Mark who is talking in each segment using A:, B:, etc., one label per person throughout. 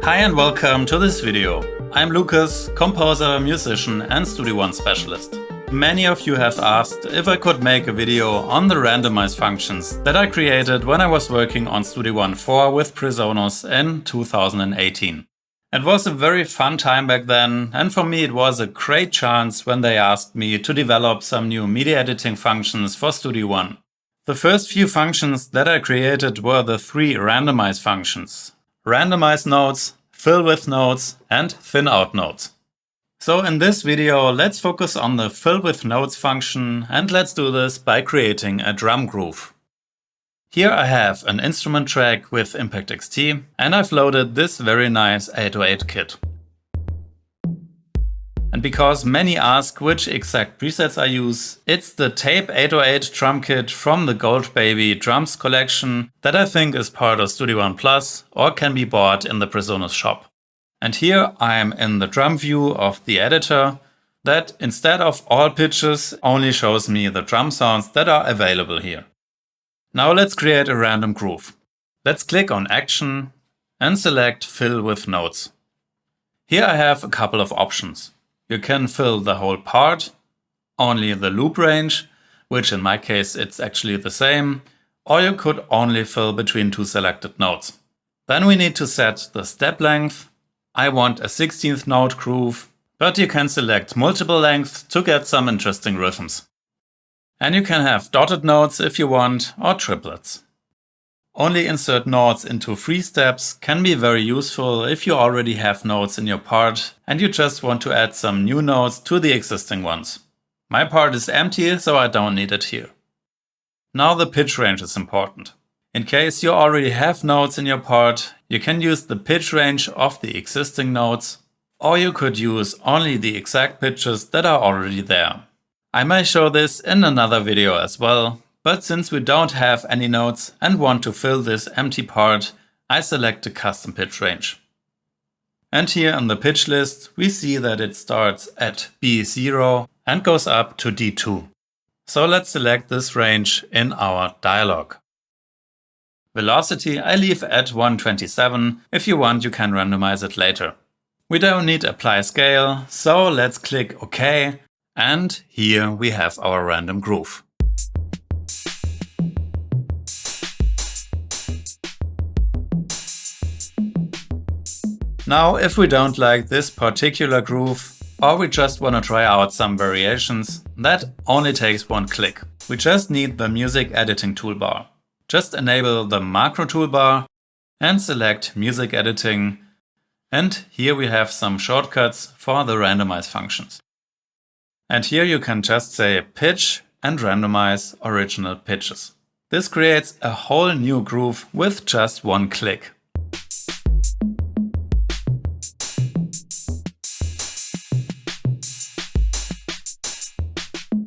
A: Hi and welcome to this video. I'm Lukas, composer, musician and Studio One specialist. Many of you have asked if I could make a video on the randomize functions that I created when I was working on Studio One 4 with Presonus in 2018. It was a very fun time back then, and for me it was a great chance when they asked me to develop some new media editing functions for Studio One. The first few functions that I created were the three randomize functions: randomize notes, fill with notes and thin out notes. So in this video, let's focus on the fill with notes function, and let's do this by creating a drum groove. Here I have an instrument track with Impact XT, and I've loaded this very nice 808 kit. And because many ask which exact presets I use, it's the Tape 808 drum kit from the Gold Baby Drums collection that I think is part of Studio One Plus or can be bought in the Presonus shop. And here I am in the drum view of the editor that, instead of all pitches, only shows me the drum sounds that are available here. Now let's create a random groove. Let's click on Action and select Fill with Notes. Here I have a couple of options. You can fill the whole part, only the loop range, which in my case it's actually the same, or you could only fill between two selected notes. Then we need to set the step length. I want a 16th note groove, but you can select multiple lengths to get some interesting rhythms. And you can have dotted notes if you want, or triplets. Only insert notes into 3 steps can be very useful if you already have notes in your part and you just want to add some new notes to the existing ones. My part is empty, so I don't need it here. Now the pitch range is important. In case you already have notes in your part, you can use the pitch range of the existing notes, or you could use only the exact pitches that are already there. I may show this in another video as well, but since we don't have any notes and want to fill this empty part, I select the custom pitch range. And here in the pitch list, we see that it starts at B0 and goes up to D2. So let's select this range in our dialog. Velocity I leave at 127. If you want, you can randomize it later. We don't need apply scale, so let's click OK. And here we have our random groove. Now, if we don't like this particular groove, or we just want to try out some variations, that only takes one click. We just need the music editing toolbar. Just enable the macro toolbar and select music editing. And here we have some shortcuts for the randomize functions. And here you can just say pitch and randomize original pitches. This creates a whole new groove with just one click.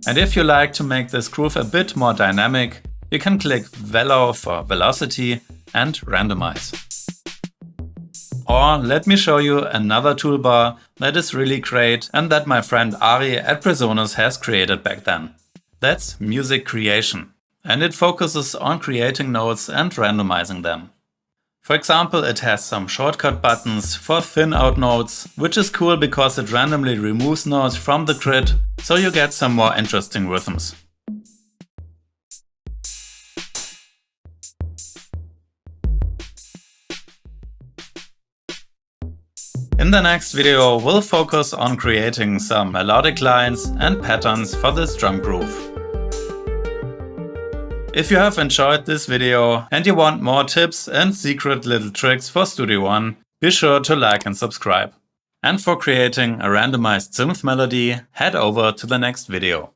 A: And if you like to make this groove a bit more dynamic, you can click Velo for velocity and randomize. Or let me show you another toolbar that is really great and that my friend Ari at Presonus has created back then. That's music creation, and it focuses on creating notes and randomizing them. For example, it has some shortcut buttons for thin out notes, which is cool because it randomly removes notes from the grid, so you get some more interesting rhythms. In the next video, we'll focus on creating some melodic lines and patterns for this drum groove. If you have enjoyed this video and you want more tips and secret little tricks for Studio One, be sure to like and subscribe. And for creating a randomized synth melody, head over to the next video.